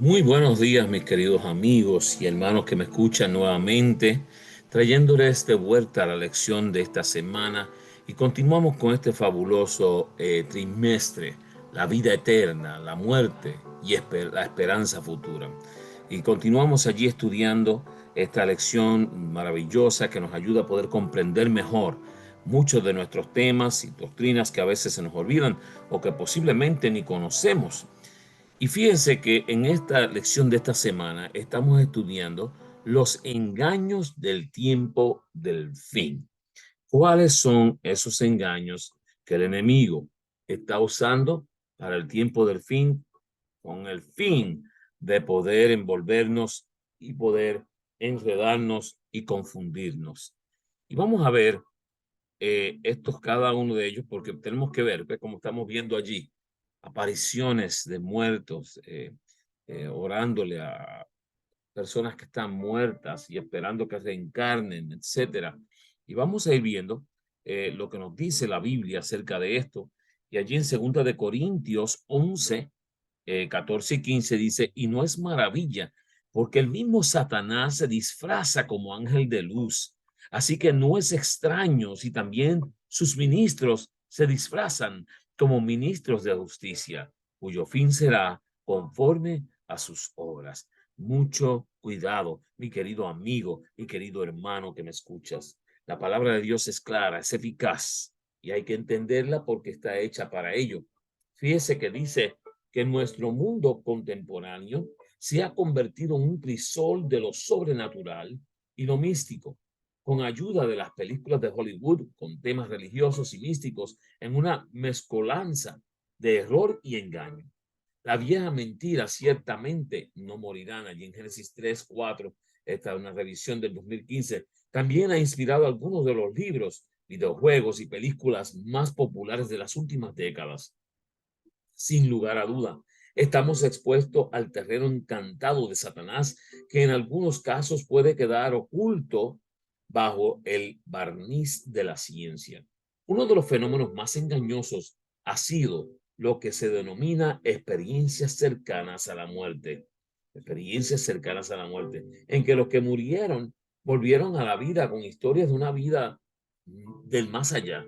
Muy buenos días, mis queridos amigos y hermanos que me escuchan nuevamente, trayéndoles de vuelta a la lección de esta semana y continuamos con este fabuloso trimestre, la vida eterna, la muerte y la esperanza futura. Y continuamos allí estudiando esta lección maravillosa que nos ayuda a poder comprender mejor muchos de nuestros temas y doctrinas que a veces se nos olvidan o que posiblemente ni conocemos. Y fíjense que en esta lección de esta semana estamos estudiando los engaños del tiempo del fin. ¿Cuáles son esos engaños que el enemigo está usando para el tiempo del fin con el fin de poder envolvernos y poder enredarnos y confundirnos? Y vamos a ver estos, cada uno de ellos, porque tenemos que ver, como estamos viendo allí, apariciones de muertos, orándole a personas que están muertas y esperando que reencarnen, etcétera. Y vamos a ir viendo lo que nos dice la Biblia acerca de esto. Y allí en 2 Corintios 11, 14 y 15 dice, y no es maravilla, porque el mismo Satanás se disfraza como ángel de luz. Así que no es extraño si también sus ministros se disfrazan como ministros de justicia, cuyo fin será conforme a sus obras. Mucho cuidado, mi querido amigo, mi querido hermano que me escuchas. La palabra de Dios es clara, es eficaz y hay que entenderla porque está hecha para ello. Fíjese que dice que nuestro mundo contemporáneo se ha convertido en un crisol de lo sobrenatural y lo místico, con ayuda de las películas de Hollywood con temas religiosos y místicos en una mezcolanza de error y engaño. La vieja mentira ciertamente no morirán. Allí en Génesis 3:4, esta es una revisión del 2015, también ha inspirado algunos de los libros, videojuegos y películas más populares de las últimas décadas. Sin lugar a duda, estamos expuestos al terreno encantado de Satanás, que en algunos casos puede quedar oculto bajo el barniz de la ciencia. Uno de los fenómenos más engañosos ha sido lo que se denomina experiencias cercanas a la muerte. Experiencias cercanas a la muerte, en que los que murieron volvieron a la vida con historias de una vida del más allá.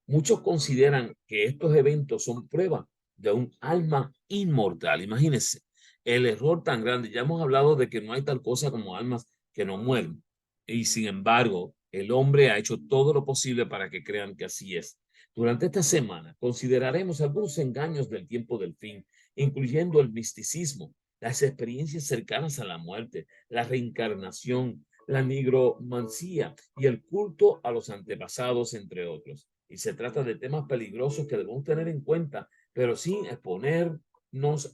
Muchos consideran que estos eventos son pruebas de un alma inmortal. Imagínense el error tan grande. Ya hemos hablado de que no hay tal cosa como almas que no mueren. Y sin embargo, el hombre ha hecho todo lo posible para que crean que así es. Durante esta semana consideraremos algunos engaños del tiempo del fin, incluyendo el misticismo, las experiencias cercanas a la muerte, la reencarnación, la nigromancía y el culto a los antepasados, entre otros. Y se trata de temas peligrosos que debemos tener en cuenta, pero sin exponernos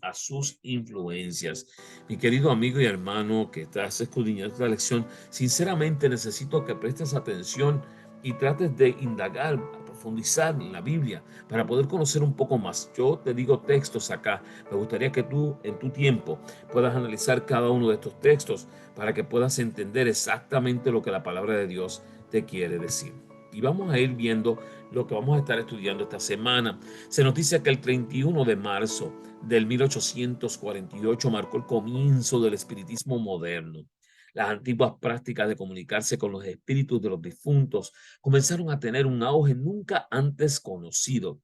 a sus influencias. Mi querido amigo y hermano que estás escudriñando esta lección, sinceramente necesito que prestes atención y trates de indagar, profundizar en la Biblia para poder conocer un poco más. Yo te digo textos acá. Me gustaría que tú en tu tiempo puedas analizar cada uno de estos textos para que puedas entender exactamente lo que la palabra de Dios te quiere decir. Y vamos a ir viendo lo que vamos a estar estudiando esta semana. Se nos dice que el 31 de marzo del 1848 marcó el comienzo del espiritismo moderno. Las antiguas prácticas de comunicarse con los espíritus de los difuntos comenzaron a tener un auge nunca antes conocido.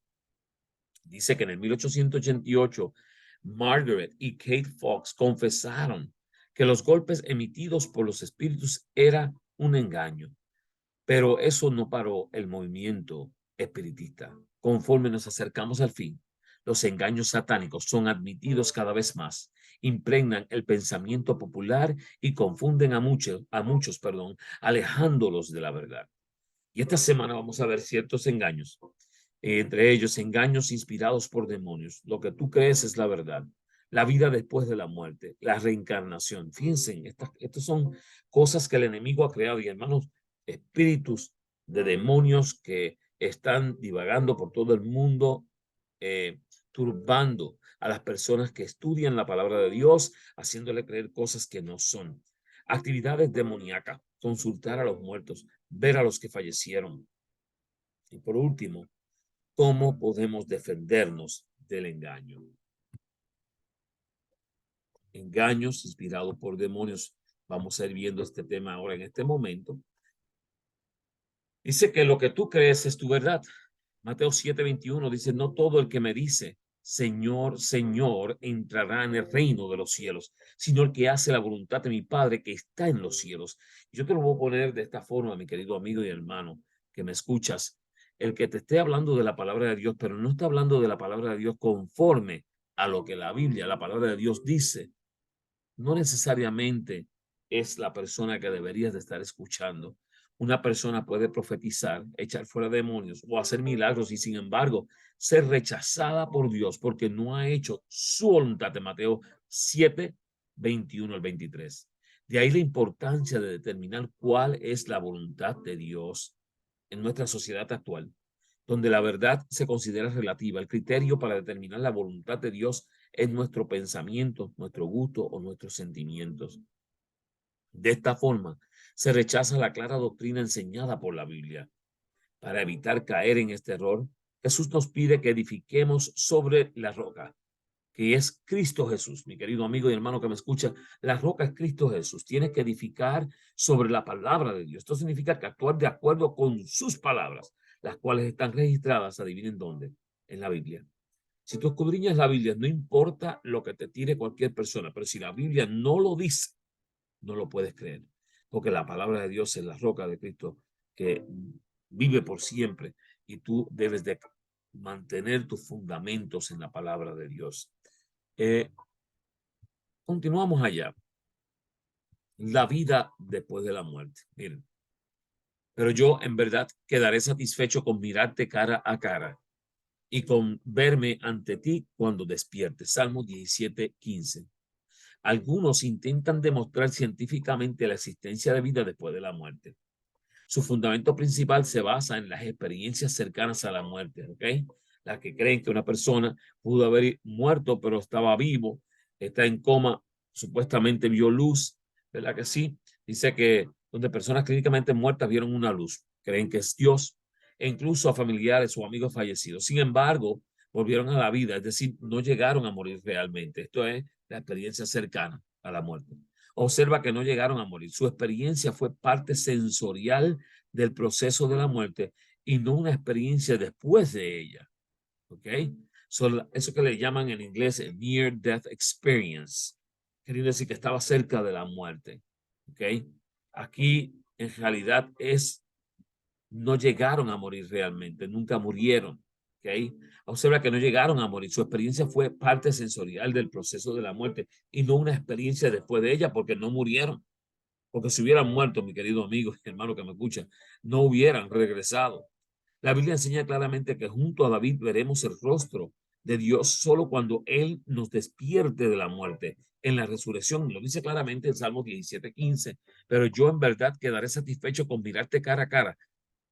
Dice que en el 1888 Margaret y Kate Fox confesaron que los golpes emitidos por los espíritus era un engaño. Pero eso no paró el movimiento espiritista. Conforme nos acercamos al fin, los engaños satánicos son admitidos cada vez más, impregnan el pensamiento popular y confunden a muchos, alejándolos de la verdad. Y esta semana vamos a ver ciertos engaños, entre ellos engaños inspirados por demonios. Lo que tú crees es la verdad. La vida después de la muerte, la reencarnación. Fíjense, estas son cosas que el enemigo ha creado y hermanos, espíritus de demonios que están divagando por todo el mundo, turbando a las personas que estudian la palabra de Dios, haciéndole creer cosas que no son. Actividades demoníacas, consultar a los muertos, ver a los que fallecieron. Y por último, ¿cómo podemos defendernos del engaño? engaños inspirados por demonios. Vamos a ir viendo este tema ahora en este momento. Dice que lo que tú crees es tu verdad. Mateo 7:21 dice, no todo el que me dice, Señor, Señor, entrará en el reino de los cielos, sino el que hace la voluntad de mi Padre que está en los cielos. Yo te lo voy a poner de esta forma, mi querido amigo y hermano, que me escuchas. El que te esté hablando de la palabra de Dios, pero no está hablando de la palabra de Dios conforme a lo que la Biblia, la palabra de Dios dice, no necesariamente es la persona que deberías de estar escuchando. Una persona puede profetizar, echar fuera demonios o hacer milagros y sin embargo ser rechazada por Dios porque no ha hecho su voluntad de Mateo 7:21 al 23. De ahí la importancia de determinar cuál es la voluntad de Dios en nuestra sociedad actual, donde la verdad se considera relativa. El criterio para determinar la voluntad de Dios es nuestro pensamiento, nuestro gusto o nuestros sentimientos. De esta forma, se rechaza la clara doctrina enseñada por la Biblia. Para evitar caer en este error, Jesús nos pide que edifiquemos sobre la roca, que es Cristo Jesús. Mi querido amigo y hermano que me escucha, la roca es Cristo Jesús. Tienes que edificar sobre la palabra de Dios. Esto significa que actuar de acuerdo con sus palabras, las cuales están registradas, adivinen dónde, en la Biblia. Si tú escudriñas la Biblia, no importa lo que te tire cualquier persona, pero si la Biblia no lo dice, no lo puedes creer, porque la palabra de Dios es la roca de Cristo que vive por siempre y tú debes de mantener tus fundamentos en la palabra de Dios. Continuamos allá. La vida después de la muerte. Miren, pero yo en verdad quedaré satisfecho con mirarte cara a cara y con verme ante ti cuando despiertes. Salmo 17:15. Algunos intentan demostrar científicamente la existencia de vida después de la muerte. Su fundamento principal se basa en las experiencias cercanas a la muerte, ¿ok? Las que creen que una persona pudo haber muerto, pero estaba vivo, está en coma, supuestamente vio luz, ¿verdad que sí? Dice que donde personas clínicamente muertas vieron una luz, creen que es Dios, e incluso a familiares o amigos fallecidos. Sin embargo, volvieron a la vida, es decir, no llegaron a morir realmente. Esto es la experiencia cercana a la muerte. Observa que no llegaron a morir. Su experiencia fue parte sensorial del proceso de la muerte y no una experiencia después de ella. ¿Ok? Eso que le llaman en inglés el near death experience. Quería decir que estaba cerca de la muerte. ¿Ok? Aquí en realidad no llegaron a morir realmente, nunca murieron. ¿Ok? Observa que no llegaron a morir. Su experiencia fue parte sensorial del proceso de la muerte y no una experiencia después de ella porque no murieron. Porque si hubieran muerto, mi querido amigo y hermano que me escucha, no hubieran regresado. La Biblia enseña claramente que junto a David veremos el rostro de Dios solo cuando Él nos despierte de la muerte en la resurrección. Lo dice claramente en Salmo 17:15. Pero yo en verdad quedaré satisfecho con mirarte cara a cara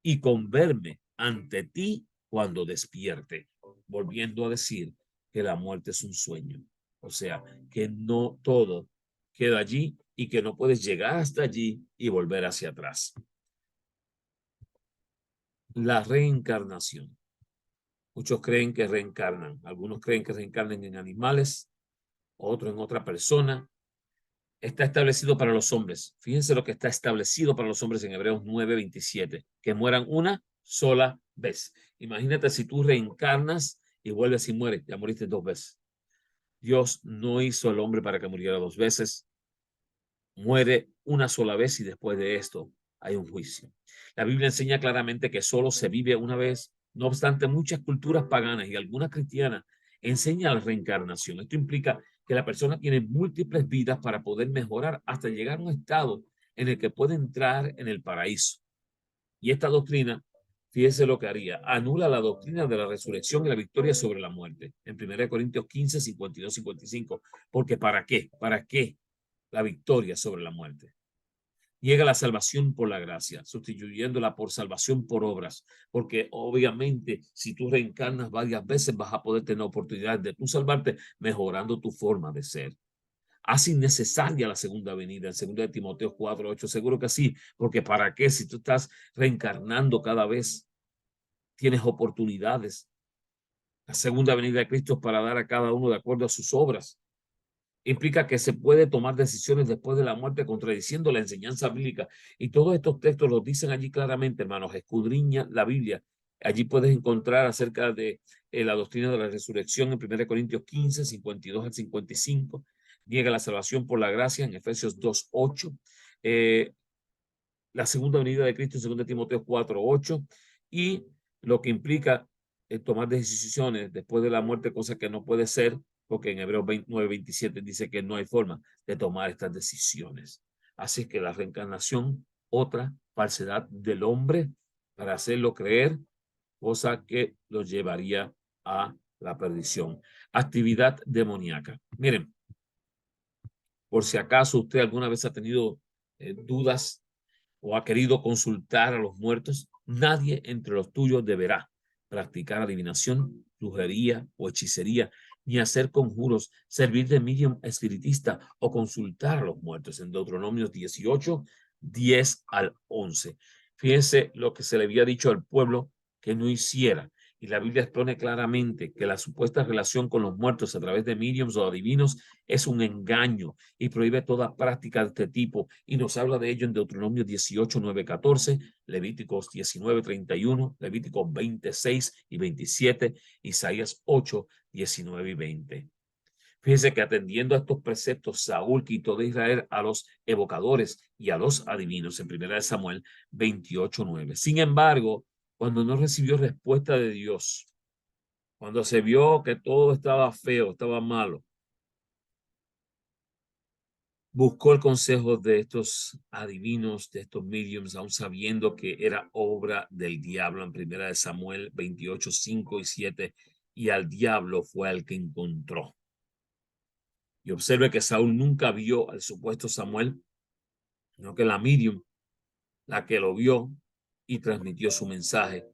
y con verme ante ti cuando despierte. Volviendo a decir que la muerte es un sueño. O sea, que no todo queda allí y que no puedes llegar hasta allí y volver hacia atrás. La reencarnación. Muchos creen que reencarnan. Algunos creen que reencarnan en animales, otros en otra persona. Está establecido para los hombres. Fíjense lo que está establecido para los hombres en Hebreos 9:27, que mueran una sola vez. Imagínate si tú reencarnas y vuelves y mueres, ya moriste 2 veces. Dios no hizo al hombre para que muriera 2 veces. Muere una sola vez y después de esto hay un juicio. La Biblia enseña claramente que solo se vive una vez. No obstante, muchas culturas paganas y algunas cristianas enseñan la reencarnación. Esto implica que la persona tiene múltiples vidas para poder mejorar hasta llegar a un estado en el que puede entrar en el paraíso. Y esta doctrina, fíjese lo que haría, anula la doctrina de la resurrección y la victoria sobre la muerte. En 1 Corintios 15, 52, 55. Porque ¿para qué? ¿Para qué la victoria sobre la muerte? Llega la salvación por la gracia, sustituyéndola por salvación por obras, porque obviamente si tú reencarnas varias veces vas a poder tener oportunidad de tú salvarte mejorando tu forma de ser. Hace innecesaria la segunda venida, en 2 Timoteo 4:8, seguro que sí, porque ¿para qué? Si tú estás reencarnando cada vez, tienes oportunidades. La segunda venida de Cristo es para dar a cada uno de acuerdo a sus obras. implica que se puede tomar decisiones después de la muerte contradiciendo la enseñanza bíblica. Y todos estos textos los dicen allí claramente, hermanos. Escudriña la Biblia. Allí puedes encontrar acerca de la doctrina de la resurrección en 1 Corintios 15, 52 al 55. Niega la salvación por la gracia en Efesios 2, 8. La segunda venida de Cristo en 2 Timoteo 4, 8. Y lo que implica tomar decisiones después de la muerte, cosa que no puede ser, porque en Hebreos 9, 27 dice que no hay forma de tomar estas decisiones. Así es que la reencarnación, otra falsedad del hombre para hacerlo creer, cosa que lo llevaría a la perdición. Actividad demoníaca. Miren, por si acaso usted alguna vez ha tenido dudas o ha querido consultar a los muertos, nadie entre los tuyos deberá practicar adivinación, brujería o hechicería, ni hacer conjuros, servir de medium espiritista o consultar a los muertos. En Deuteronomio 18, 10 al 11. Fíjense lo que se le había dicho al pueblo que no hiciera. Y la Biblia expone claramente que la supuesta relación con los muertos a través de mediums o adivinos es un engaño y prohíbe toda práctica de este tipo. Y nos habla de ello en Deuteronomio 18, 9, 14, Levíticos 19, 31, Levíticos 26 y 27, Isaías 8, 19 y 20. Fíjense que atendiendo a estos preceptos, Saúl quitó de Israel a los evocadores y a los adivinos en 1 Samuel 28, 9. Sin embargo, cuando no recibió respuesta de Dios, cuando se vio que todo estaba feo, estaba malo, buscó el consejo de estos adivinos, de estos mediums, aún sabiendo que era obra del diablo en 1 Samuel 28, 5 y 7, y al diablo fue al que encontró. Y observe que Saúl nunca vio al supuesto Samuel, sino que la medium, la que lo vio y transmitió su mensaje.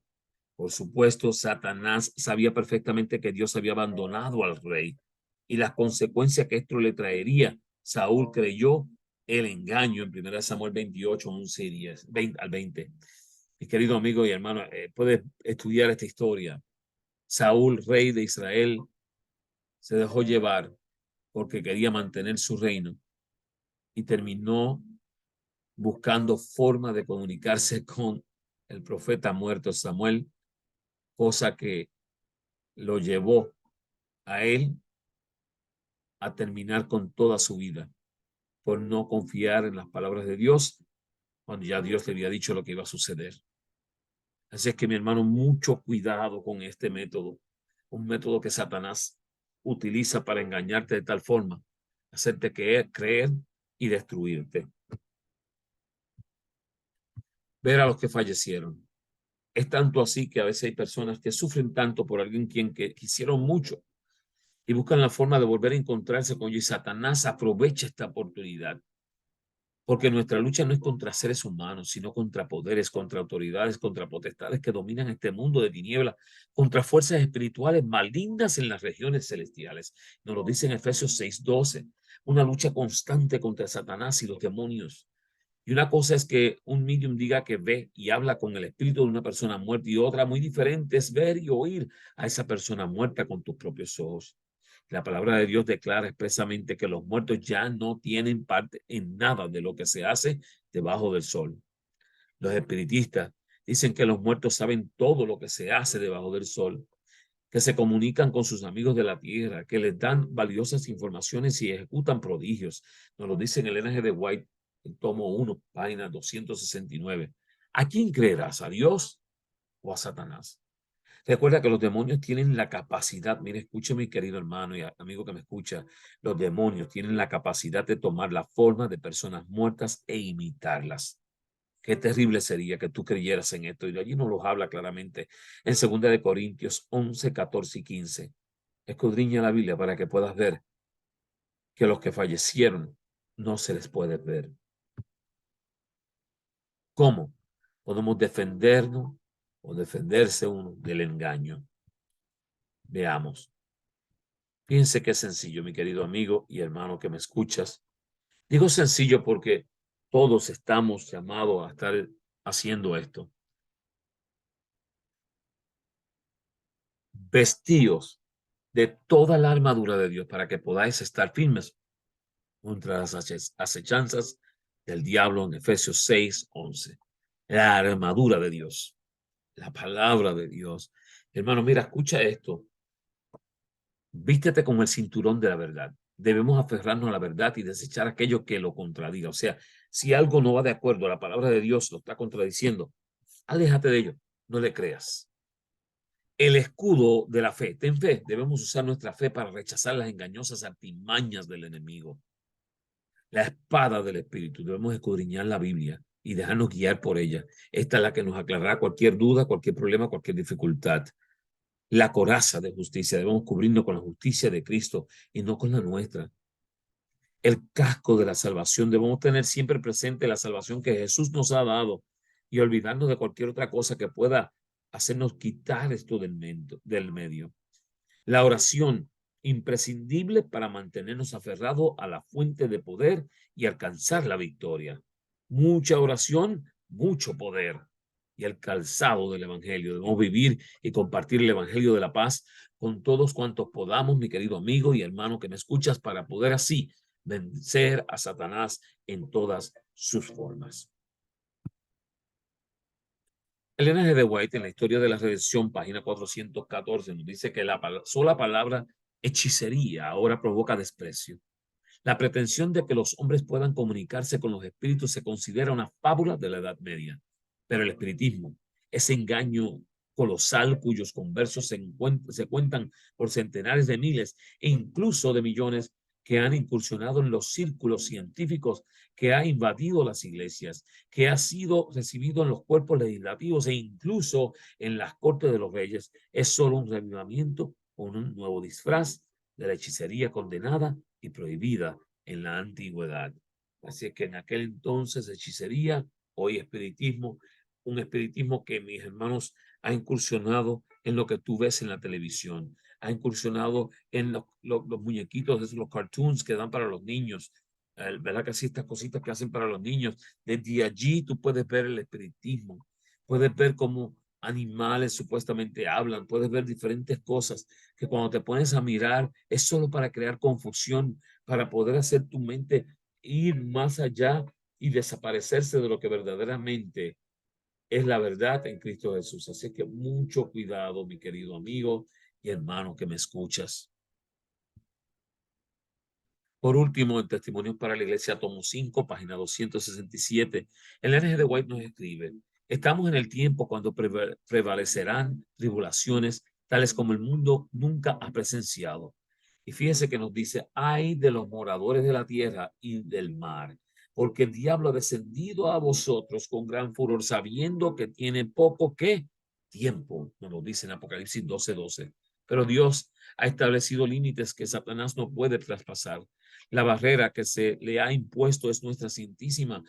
Por supuesto, Satanás sabía perfectamente que Dios había abandonado al rey y las consecuencias que esto le traería. Saúl creyó el engaño en 1 Samuel 28, 11 y 10, 20 al 20. Mi querido amigo y hermano, puedes estudiar esta historia. Saúl, rey de Israel, se dejó llevar porque quería mantener su reino y terminó buscando forma de comunicarse con el profeta muerto Samuel, cosa que lo llevó a él a terminar con toda su vida por no confiar en las palabras de Dios cuando ya Dios le había dicho lo que iba a suceder. Así es que, mi hermano, mucho cuidado con este método, un método que Satanás utiliza para engañarte de tal forma, hacerte creer y destruirte. Ver a los que fallecieron. Es tanto así que a veces hay personas que sufren tanto por alguien que quisieron mucho y buscan la forma de volver a encontrarse con ellos. Y Satanás aprovecha esta oportunidad. Porque nuestra lucha no es contra seres humanos, sino contra poderes, contra autoridades, contra potestades que dominan este mundo de tinieblas, contra fuerzas espirituales malignas en las regiones celestiales. Nos lo dice en Efesios 6:12. Una lucha constante contra Satanás y los demonios. Y una cosa es que un medium diga que ve y habla con el espíritu de una persona muerta, y otra muy diferente es ver y oír a esa persona muerta con tus propios ojos. La palabra de Dios declara expresamente que los muertos ya no tienen parte en nada de lo que se hace debajo del sol. Los espiritistas dicen que los muertos saben todo lo que se hace debajo del sol, que se comunican con sus amigos de la tierra, que les dan valiosas informaciones y ejecutan prodigios. Nos lo dice en el G. de White, el tomo 1, página 269. ¿A quién creerás? ¿A Dios o a Satanás? Recuerda que los demonios tienen la capacidad, mire, escuche mi querido hermano y amigo que me escucha, los demonios tienen la capacidad de tomar la forma de personas muertas e imitarlas. Qué terrible sería que tú creyeras en esto. Y de allí nos lo habla claramente en 2 Corintios 11, 14 y 15. Escudriña la Biblia para que puedas ver que los que fallecieron no se les puede ver. ¿Cómo podemos defendernos o defenderse uno del engaño? Veamos. Fíjense qué sencillo, mi querido amigo y hermano que me escuchas. Digo sencillo porque todos estamos llamados a estar haciendo esto. Vestíos de toda la armadura de Dios para que podáis estar firmes contra las acechanzas del diablo en Efesios 6:11. La armadura de Dios, la palabra de Dios. Hermano, mira, escucha esto. Vístete con el cinturón de la verdad. Debemos aferrarnos a la verdad y desechar aquello que lo contradiga. O sea, si algo no va de acuerdo a la palabra de Dios, lo está contradiciendo, aléjate de ello, no le creas. El escudo de la fe, ten fe, debemos usar nuestra fe para rechazar las engañosas artimañas del enemigo. La espada del Espíritu, debemos escudriñar la Biblia y dejarnos guiar por ella. Esta es la que nos aclarará cualquier duda, cualquier problema, cualquier dificultad. La coraza de justicia, debemos cubrirnos con la justicia de Cristo y no con la nuestra. El casco de la salvación, debemos tener siempre presente la salvación que Jesús nos ha dado y olvidarnos de cualquier otra cosa que pueda hacernos quitar esto del medio. La oración, imprescindible para mantenernos aferrados a la fuente de poder y alcanzar la victoria. Mucha oración, mucho poder. Y el calzado del evangelio. Debemos vivir y compartir el evangelio de la paz con todos cuantos podamos, mi querido amigo y hermano que me escuchas, para poder así vencer a Satanás en todas sus formas. Elena G. de White, en la historia de la redención, página 414, nos dice que la sola palabra hechicería ahora provoca desprecio. La pretensión de que los hombres puedan comunicarse con los espíritus se considera una fábula de la Edad Media. Pero el espiritismo, ese engaño colosal cuyos conversos se cuentan por centenares de miles e incluso de millones, que han incursionado en los círculos científicos, que ha invadido las iglesias, que ha sido recibido en los cuerpos legislativos e incluso en las cortes de los reyes, es solo un revivimiento con un nuevo disfraz de la hechicería condenada y prohibida en la antigüedad. Así es que en aquel entonces hechicería, hoy espiritismo, un espiritismo que, mis hermanos, ha incursionado en lo que tú ves en la televisión, ha incursionado en los muñequitos, los cartoons que dan para los niños, ¿verdad? Que así estas cositas que hacen para los niños. Desde allí tú puedes ver el espiritismo, puedes ver cómo animales supuestamente hablan, puedes ver diferentes cosas que cuando te pones a mirar es solo para crear confusión, para poder hacer tu mente ir más allá y desaparecerse de lo que verdaderamente es la verdad en Cristo Jesús. Así que mucho cuidado, mi querido amigo y hermano que me escuchas. Por último, en Testimonios para la Iglesia, tomo 5, página 267, el N. G. de White nos escribe: estamos en el tiempo cuando prevalecerán tribulaciones tales como el mundo nunca ha presenciado. Y fíjese que nos dice: ay de los moradores de la tierra y del mar, porque el diablo ha descendido a vosotros con gran furor, sabiendo que tiene poco que tiempo, nos lo dice en Apocalipsis 12:12. Pero Dios ha establecido límites que Satanás no puede traspasar. La barrera que se le ha impuesto es nuestra santísima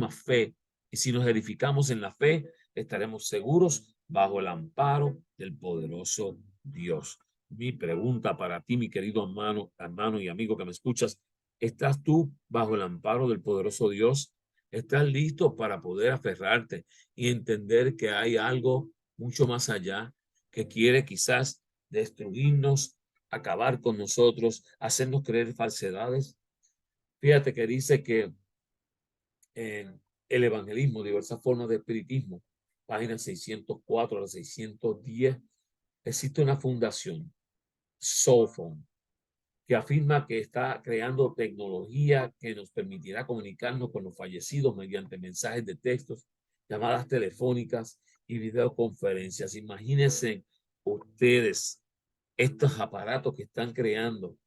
fe. Y si nos edificamos en la fe, estaremos seguros bajo el amparo del poderoso Dios. Mi pregunta para ti, mi querido hermano y amigo que me escuchas: ¿estás tú bajo el amparo del poderoso Dios? ¿Estás listo para poder aferrarte y entender que hay algo mucho más allá que quiere quizás destruirnos, acabar con nosotros, hacernos creer falsedades? Fíjate que dice que en el evangelismo, diversas formas de espiritismo, páginas 604 a la 610, existe una fundación, Soulphone, que afirma que está creando tecnología que nos permitirá comunicarnos con los fallecidos mediante mensajes de textos, llamadas telefónicas y videoconferencias. Imagínense ustedes estos aparatos que están creando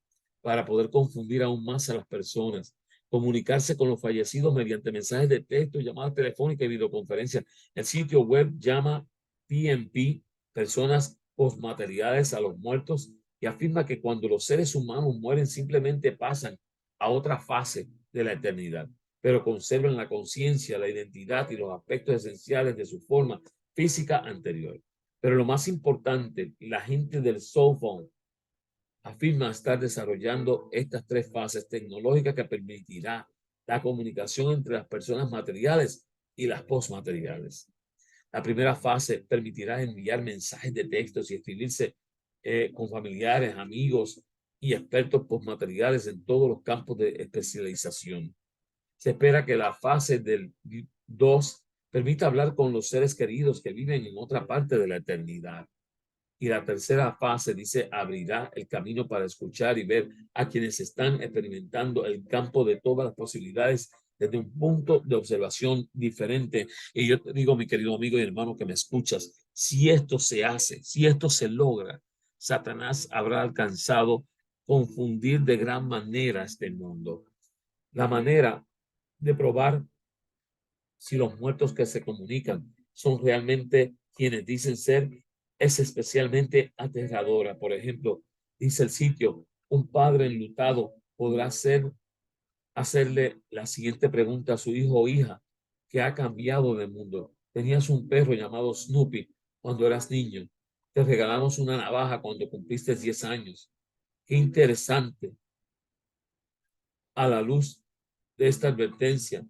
para poder confundir aún más a las personas, comunicarse con los fallecidos mediante mensajes de texto, llamadas telefónicas y videoconferencias. El sitio web llama PMP, personas postmateriales, a los muertos, y afirma que cuando los seres humanos mueren simplemente pasan a otra fase de la eternidad, pero conservan la conciencia, la identidad y los aspectos esenciales de su forma física anterior. Pero lo más importante, la gente del Soulphone afirma estar desarrollando estas tres fases tecnológicas que permitirá la comunicación entre las personas materiales y las postmateriales. La primera fase permitirá enviar mensajes de textos y escribirse con familiares, amigos y expertos postmateriales en todos los campos de especialización. Se espera que la fase del 2 permita hablar con los seres queridos que viven en otra parte de la eternidad. Y la tercera fase, dice, abrirá el camino para escuchar y ver a quienes están experimentando el campo de todas las posibilidades desde un punto de observación diferente. Y yo te digo, mi querido amigo y hermano que me escuchas, si esto se hace, si esto se logra, Satanás habrá alcanzado confundir de gran manera este mundo. La manera de probar si los muertos que se comunican son realmente quienes dicen ser es especialmente aterradora. Por ejemplo, dice el sitio, un padre enlutado podrá hacerle la siguiente pregunta a su hijo o hija que ha cambiado de mundo. Tenías un perro llamado Snoopy cuando eras niño. Te regalamos una navaja cuando cumpliste 10 años. Qué interesante. A la luz de esta advertencia,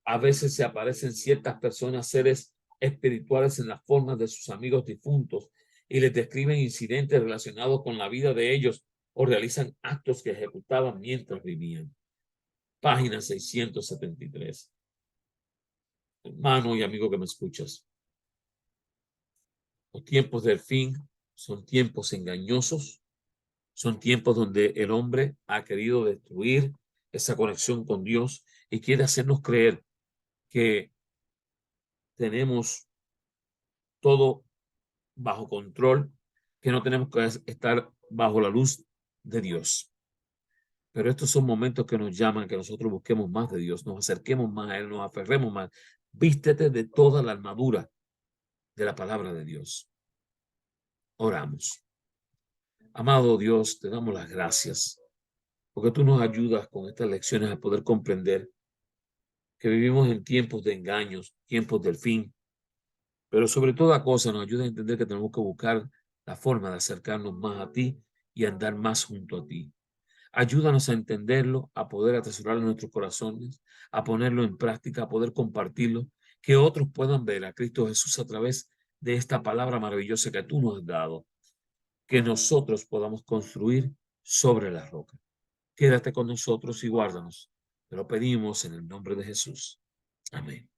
a veces se aparecen ciertas personas, seres espirituales en las formas de sus amigos difuntos y les describen incidentes relacionados con la vida de ellos o realizan actos que ejecutaban mientras vivían. Página 673. Hermano y amigo que me escuchas, los tiempos del fin son tiempos engañosos, son tiempos donde el hombre ha querido destruir esa conexión con Dios y quiere hacernos creer que tenemos todo bajo control, que no tenemos que estar bajo la luz de Dios. Pero estos son momentos que nos llaman que nosotros busquemos más de Dios, nos acerquemos más a Él, nos aferremos más. Vístete de toda la armadura de la palabra de Dios. Oramos. Amado Dios, te damos las gracias porque tú nos ayudas con estas lecciones a poder comprender que vivimos en tiempos de engaños, tiempos del fin, pero sobre toda cosa nos ayuda a entender que tenemos que buscar la forma de acercarnos más a ti y andar más junto a ti. Ayúdanos a entenderlo, a poder atesorarlo en nuestros corazones, a ponerlo en práctica, a poder compartirlo, que otros puedan ver a Cristo Jesús a través de esta palabra maravillosa que tú nos has dado, que nosotros podamos construir sobre la roca. Quédate con nosotros y guárdanos. Te lo pedimos en el nombre de Jesús. Amén.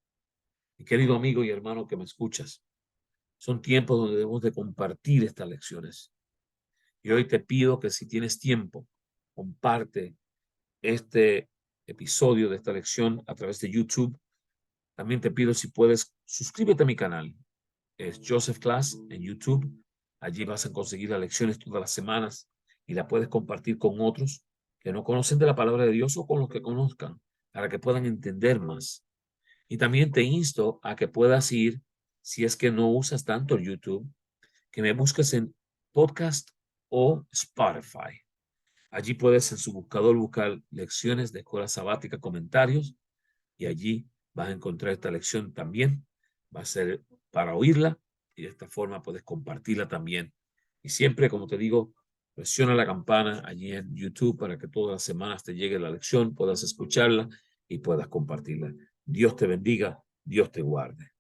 Mi querido amigo y hermano que me escuchas, son tiempos donde debemos de compartir estas lecciones. Y hoy te pido que si tienes tiempo, comparte este episodio de esta lección a través de YouTube. También te pido si puedes, suscríbete a mi canal. Es Joseph Class en YouTube. Allí vas a conseguir las lecciones todas las semanas y la puedes compartir con otros que no conocen de la palabra de Dios o con los que conozcan para que puedan entender más. Y también te insto a que puedas ir, si es que no usas tanto YouTube, que me busques en podcast o Spotify. Allí puedes en su buscador buscar lecciones de escuela sabática, comentarios, y allí vas a encontrar esta lección también. Va a ser para oírla y de esta forma puedes compartirla también. Y siempre, como te digo, presiona la campana allí en YouTube para que todas las semanas te llegue la lección, puedas escucharla y puedas compartirla. Dios te bendiga, Dios te guarde.